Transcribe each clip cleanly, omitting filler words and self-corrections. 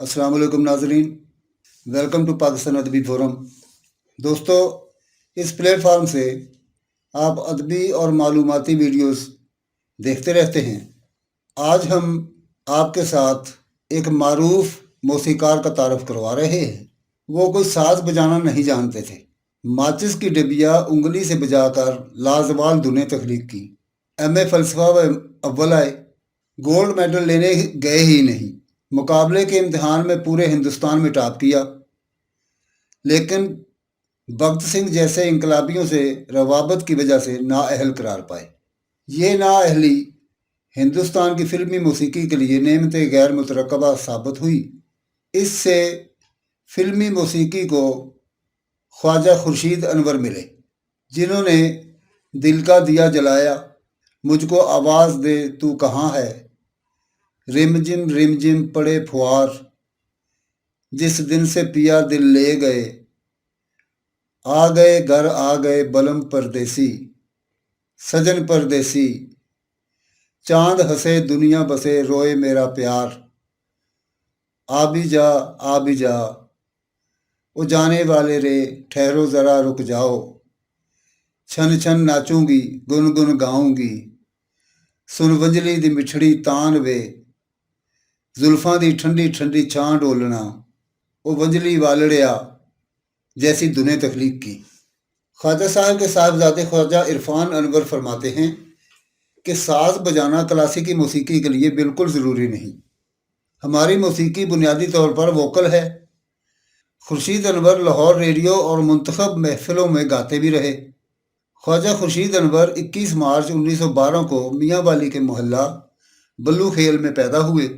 अस्सलाम वालेकुम नाजरीन। वेलकम टू पाकिस्तान अदबी फोरम। दोस्तों, इस प्लेटफॉर्म से आप अदबी और मालूमाती वीडियोस देखते रहते हैं। आज हम आपके साथ एक मारूफ मौसीकार का तारफ़ करवा रहे हैं। वो कोई साज बजाना नहीं जानते थे। माचिस की डिबिया उंगली से बजाकर लाजवाल धुनें तख्लीक की। एमए फ़लसफ़ा में अव्वल आए। गोल्ड मेडल लेने गए ही नहीं, मुकाबले के इम्तिहान में पूरे हिंदुस्तान में टॉप किया। लेकिन भगत सिंह जैसे इनकलाबियों से रवाबत की वजह से नाअहल करार पाए। ये नाअहली हिंदुस्तान की फिल्मी मौसीकी के लिए नेमत गैर मुतरकबा साबित हुई। इससे फिल्मी मौसीकी को ख्वाजा खुर्शीद अनवर मिले, जिन्होंने दिल का दिया जलाया, मुझको आवाज़ दे तू कहाँ है, रिमझिम पड़े फुहार, जिस दिन से पिया दिल ले गए, आ गए घर आ गए बलम परदेसी, सजन परदेसी, चांद हंसे दुनिया बसे रोए मेरा प्यार, आ भी जा ओ जाने वाले रे ठहरो ज़रा रुक जाओ, छन छन नाचूंगी गुन गाऊंगी, सुन वंजली दी मिठड़ी तान वे, जुल्फां दी ठंडी ठंडी छां डोलना, ओ वंजली वालड़िया जैसी धुनें तख्लीक की। ख्वाजा साहब के साहबजादे ख्वाजा इरफान अनवर फरमाते हैं कि साज बजाना क्लासिकी मौसीकी के लिए बिल्कुल ज़रूरी नहीं। हमारी मौसीकी बुनियादी तौर पर वोकल है। खुर्शीद अनवर लाहौर रेडियो और मुंतखब महफिलों में गाते भी रहे। ख्वाजा खुर्शीद अनवर 21 मार्च 1912 को मियाँ वाली के मोहल्ला बल्लू खेल में पैदा हुए।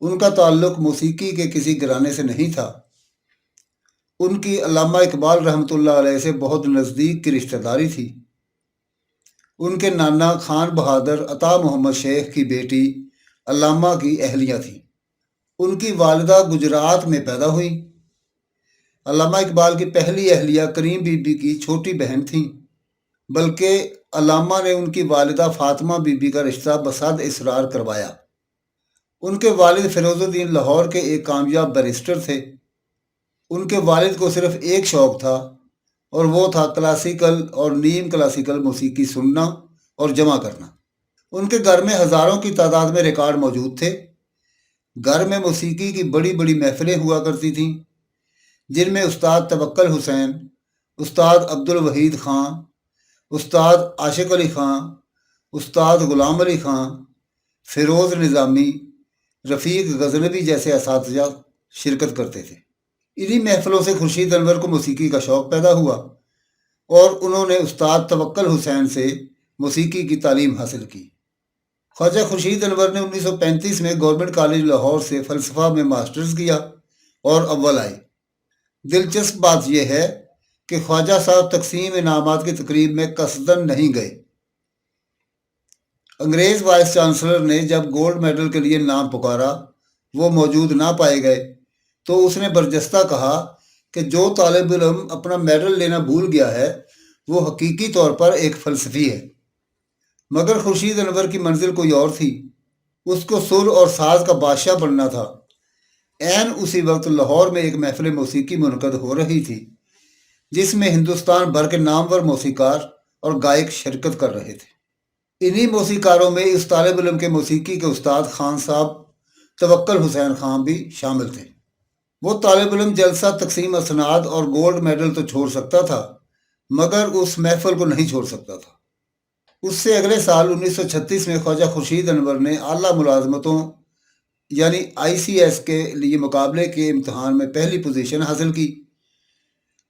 उनका ताल्लुक मौसीकी के किसी घराने से नहीं था। उनकी अल्लामा इकबाल रहमतुल्लाह अलैह से बहुत नज़दीक की रिश्तेदारी थी। उनके नाना खान बहादुर अता मोहम्मद शेख की बेटी अल्लामा की अहलिया थी। उनकी वालिदा गुजरात में पैदा हुई। अल्लामा इकबाल की पहली अहलिया करीम बीबी की छोटी बहन थी, बल्कि अल्लामा ने उनकी वालिदा फातिमा बीबी का रिश्ता बसाद इसरार करवाया। उनके वालिद फिरोजुद्दीन लाहौर के एक कामयाब बैरिस्टर थे। उनके वालिद को सिर्फ एक शौक़ था, और वो था क्लासिकल और नीम क्लासिकल मौसीकी सुनना और जमा करना। उनके घर में हज़ारों की तादाद में रिकॉर्ड मौजूद थे। घर में मौसीकी की बड़ी बड़ी महफिलें हुआ करती थीं, जिनमें उस्ताद तवक्कल हुसैन, उस्ताद अब्दुल वहीद ख़ां, उस्ताद आशिक अली ख़ां, उस्ताद ग़ुलाम अली ख़ां, फ़िरोज़ निज़ामी, रफ़ीक गज़नवी जैसे असातिज़ा शिरकत करते थे। इन्हीं महफिलों से खुर्शीद अनवर को मौसीकी का शौक़ पैदा हुआ और उन्होंने उस्ताद तवक्कल हुसैन से मौसीकी की तालीम हासिल की। ख्वाजा खुर्शीद अनवर ने 1935 में गवर्नमेंट कॉलेज लाहौर से फ़लसफ़ा में मास्टर्स किया और अव्वल आए। दिलचस्प बात यह है कि ख्वाजा साहब तकसीम इनामात की तकरीब में कसदन नहीं गए। अंग्रेज़ वाइस चांसलर ने जब गोल्ड मेडल के लिए नाम पुकारा, वो मौजूद ना पाए गए, तो उसने बरजस्ता कहा कि जो तालिब इल्म अपना मेडल लेना भूल गया है, वो हकीकी तौर पर एक फ़लसफ़ी है। मगर खुर्शीद अनवर की मंजिल कोई और थी। उसको सुर और साज का बादशाह बनना था। ऐन उसी वक्त लाहौर में एक महफिल मौसीकी मुनक़द हो रही थी, जिसमें हिंदुस्तान भर के नामवर मौसीकार और गायक शिरकत कर रहे थे। इन्हीं मौसीकारों में इस तालिब इल्म के मौसीकी के उस्ताद खान साहब तवक्कल हुसैन खान भी शामिल थे। वो तालिब इल्म जलसा तकसीम असनाद और गोल्ड मेडल तो छोड़ सकता था, मगर उस महफिल को नहीं छोड़ सकता था। उससे अगले साल 1936 में ख्वाजा खुर्शीद अनवर ने आला मुलाजमतों यानी ICS के लिए मुकाबले के इम्तहान में पहली पोजीशन हासिल की,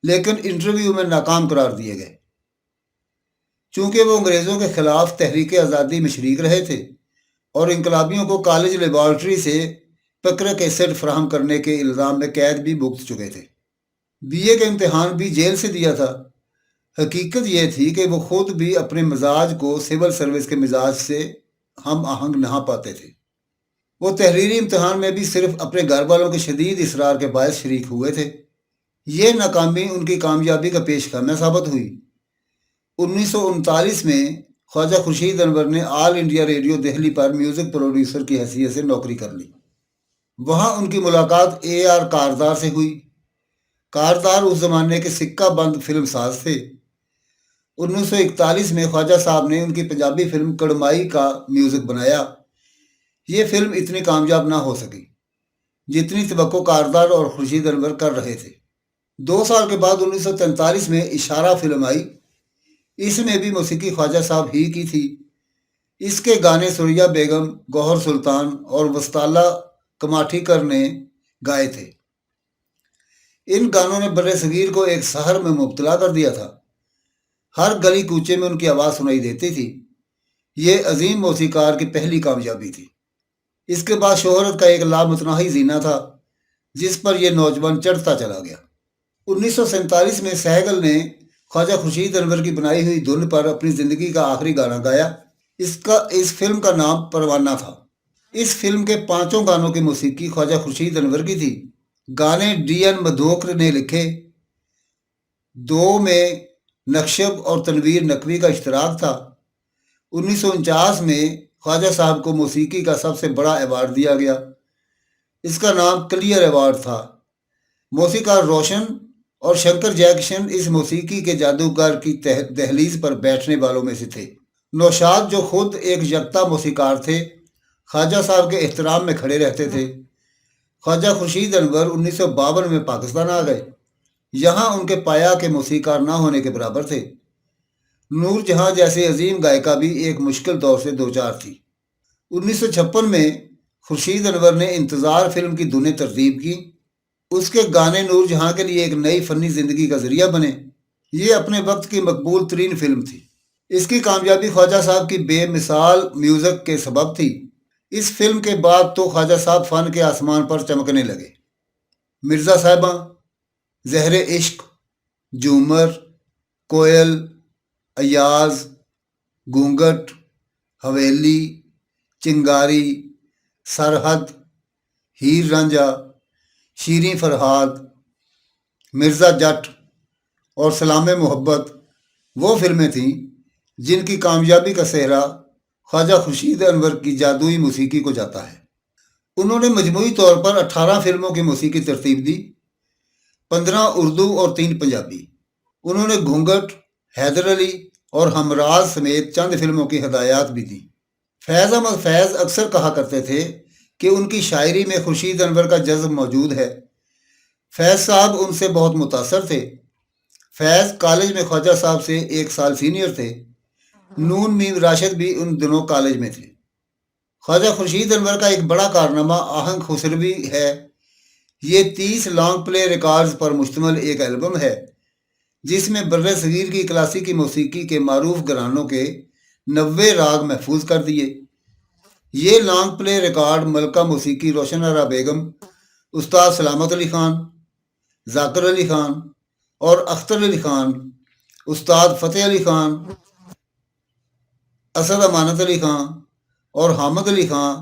लेकिन इंटरव्यू में नाकाम करार दिए गए। चूँकि वो अंग्रेज़ों के ख़िलाफ़ तहरीक आज़ादी में शरीक रहे थे और इनकलाबियों को कॉलेज लेबॉर्ट्री से पकड़ कैसेट फराहम करने के इल्ज़ाम में कैद भी भुगत चुके थे। BA का इम्तहान भी जेल से दिया था। हकीकत यह थी कि वो खुद भी अपने मिजाज को सिविल सर्विस के मिजाज से हम आहंग नहा पाते थे। वो तहरीरी इम्तहान में भी सिर्फ अपने घर वालों के शदीद इसरार के बायस शरीक हुए थे। ये नाकामी उनकी कामयाबी का पेशखाना साबित हुई। 1939 में ख्वाजा खुर्शीद अनवर ने ऑल इंडिया रेडियो दिल्ली पर म्यूज़िक प्रोड्यूसर की हैसियत से नौकरी कर ली। وہاں ان کی ملاقات اے آر کاردار سے ہوئی۔ کاردار اس زمانے کے سکہ بند فلم ساز تھے۔ 1941 میں خواجہ صاحب نے ان کی پنجابی فلم کڑمائی کا میوزک بنایا۔ یہ فلم اتنی کامیاب نہ ہو سکی جتنی توقع کاردار اور خورشید انور کر رہے تھے۔ 2 سال کے بعد 1943 میں اشارہ فلم آئی۔ اس میں بھی موسیقی خواجہ صاحب ہی کی تھی۔ اس کے گانے سوریا بیگم، گوہر سلطان اور وسطالہ کماٹھیکر نے گائے تھے۔ ان گانوں نے بر صغیر کو ایک سحر میں مبتلا کر دیا تھا۔ ہر گلی کوچے میں ان کی آواز سنائی دیتی تھی۔ یہ عظیم موسیقار کی پہلی کامیابی تھی۔ اس کے بعد شہرت کا ایک لامتناہی زینہ تھا جس پر یہ نوجوان چڑھتا چلا گیا۔ 1947 میں سہگل نے خواجہ خورشید انور کی بنائی ہوئی دھن پر اپنی زندگی کا آخری گانا گایا۔ اس فلم کا نام پروانہ تھا۔ اس فلم کے 5 گانوں کی موسیقی خواجہ خورشید انور کی تھی۔ گانے ڈی این مدھوکر نے لکھے۔ 2 میں نقشب اور تنویر نقوی کا اشتراک تھا۔ 1949 میں خواجہ صاحب کو موسیقی کا سب سے بڑا ایوارڈ دیا گیا۔ اس کا نام کلیئر ایوارڈ تھا۔ موسیقار روشن اور شنکر جے کشن اس موسیقی کے جادوگر کی دہلیز پر بیٹھنے والوں میں سے تھے۔ نوشاد جو خود ایک یکتا موسیقار تھے، خواجہ صاحب کے احترام میں کھڑے رہتے تھے۔ خواجہ خورشید انور 1952 میں پاکستان آ گئے۔ یہاں ان کے پایا کے موسیقار نہ ہونے کے برابر تھے۔ نور جہاں جیسے عظیم گائیکہ بھی ایک مشکل دور سے دوچار تھی۔ 1956 میں خورشید انور نے انتظار فلم کی دھنیں ترتیب کی۔ اس کے گانے نور جہاں کے لیے ایک نئی فنی زندگی کا ذریعہ بنے۔ یہ اپنے وقت کی مقبول ترین فلم تھی۔ اس کی کامیابی خواجہ صاحب کی بے مثال میوزک کے سبب تھی۔ اس فلم کے بعد تو خواجہ صاحب فن کے آسمان پر چمکنے لگے۔ مرزا صاحباں، زہر عشق، جھومر، کوئل، ایاز، گھونگھٹ، حویلی، چنگاری، سرحد، ہیر رانجھا، شیریں فرہاد، مرزا جٹ اور سلام محبت وہ فلمیں تھیں جن کی کامیابی کا سہرا خواجہ خورشید انور کی جادوئی موسیقی کو جاتا ہے۔ انہوں نے مجموعی طور پر 18 فلموں کی موسیقی ترتیب دی، 15 اردو اور 3 پنجابی۔ انہوں نے گھونگھٹ، حیدر علی اور ہمراز سمیت چند فلموں کی ہدایات بھی دیں۔ فیض احمد فیض اکثر کہا کرتے تھے کہ ان کی شاعری میں خورشید انور کا جذب موجود ہے۔ فیض صاحب ان سے بہت متاثر تھے۔ فیض کالج میں خواجہ صاحب سے 1 سال سینئر تھے۔ نون میم راشد بھی ان دنوں کالج میں تھے۔ خواجہ خورشید انور کا ایک بڑا کارنامہ آہنگ خسروی ہے۔ یہ 30 لانگ پلے ریکارڈز پر مشتمل ایک البم ہے جس میں بر صغیر کی کلاسیکی موسیقی کے معروف گھرانوں کے 90 راگ محفوظ کر دیے۔ یہ لانگ پلے ریکارڈ ملکہ موسیقی روشن آرا بیگم، استاد سلامت علی خان، ذاکر علی خان اور اختر علی خان، استاد فتح علی خان، اسد امانت علی خان اور حامد علی خان،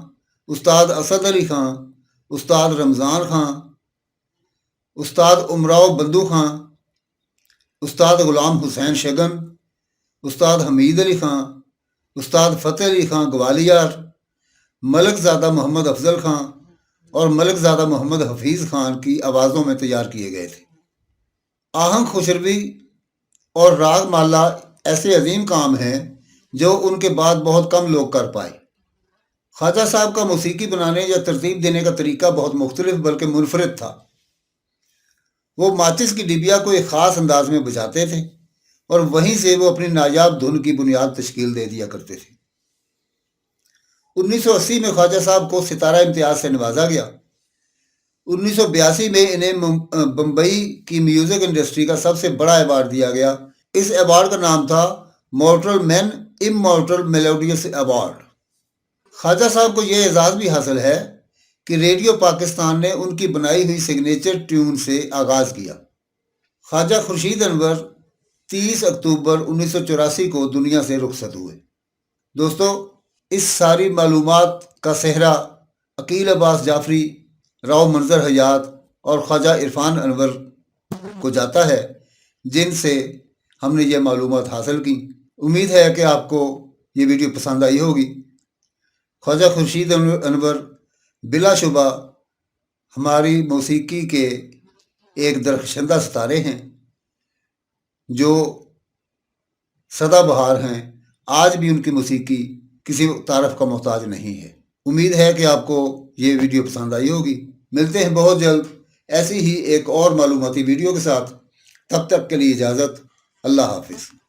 استاد اسد علی خان، استاد رمضان خان، استاد امراؤ بندو خان، استاد غلام حسین شگن، استاد حمید علی خان، استاد فتح علی خان گوالیار، ملک زادہ محمد افضل خان اور ملک زادہ محمد حفیظ خان کی آوازوں میں تیار کیے گئے تھے۔ آہنگ خسروی اور راگ مالا ایسے عظیم کام ہیں جو ان کے بعد بہت کم لوگ کر پائے۔ خواجہ صاحب کا موسیقی بنانے یا ترتیب دینے کا طریقہ بہت مختلف بلکہ منفرد تھا۔ وہ ماچس کی ڈبیا کو ایک خاص انداز میں بجاتے تھے اور وہیں سے وہ اپنی نایاب دھن کی بنیاد تشکیل دے دیا کرتے تھے۔ 1980 میں خواجہ صاحب کو ستارہ امتیاز سے نوازا گیا۔ 1982 میں انہیں بمبئی کی میوزک انڈسٹری کا سب سے بڑا ایوارڈ دیا گیا۔ اس ایوارڈ کا نام تھا مورٹل مین امورٹل میلوڈیس ایوارڈ۔ خواجہ صاحب کو یہ اعزاز بھی حاصل ہے کہ ریڈیو پاکستان نے ان کی بنائی ہوئی سگنیچر ٹیون سے آغاز کیا۔ خواجہ خورشید انور 30 اکتوبر 1984 کو دنیا سے رخصت ہوئے۔ دوستو، اس ساری معلومات کا صحرا عقیل عباس جعفری، راؤ منظر حیات اور خواجہ عرفان انور کو جاتا ہے جن سے ہم نے یہ معلومات حاصل کی۔ امید ہے کہ آپ کو یہ ویڈیو پسند آئی ہوگی۔ خواجہ خورشید انور بلا شبہ ہماری موسیقی کے ایک درخشندہ ستارے ہیں جو سدا بہار ہیں، آج بھی ان کی موسیقی کسی تعارف کا محتاج نہیں ہے۔ امید ہے کہ آپ کو یہ ویڈیو پسند آئی ہوگی۔ ملتے ہیں بہت جلد ایسی ہی ایک اور معلوماتی ویڈیو کے ساتھ، تب تک کے لیے اجازت، اللہ حافظ۔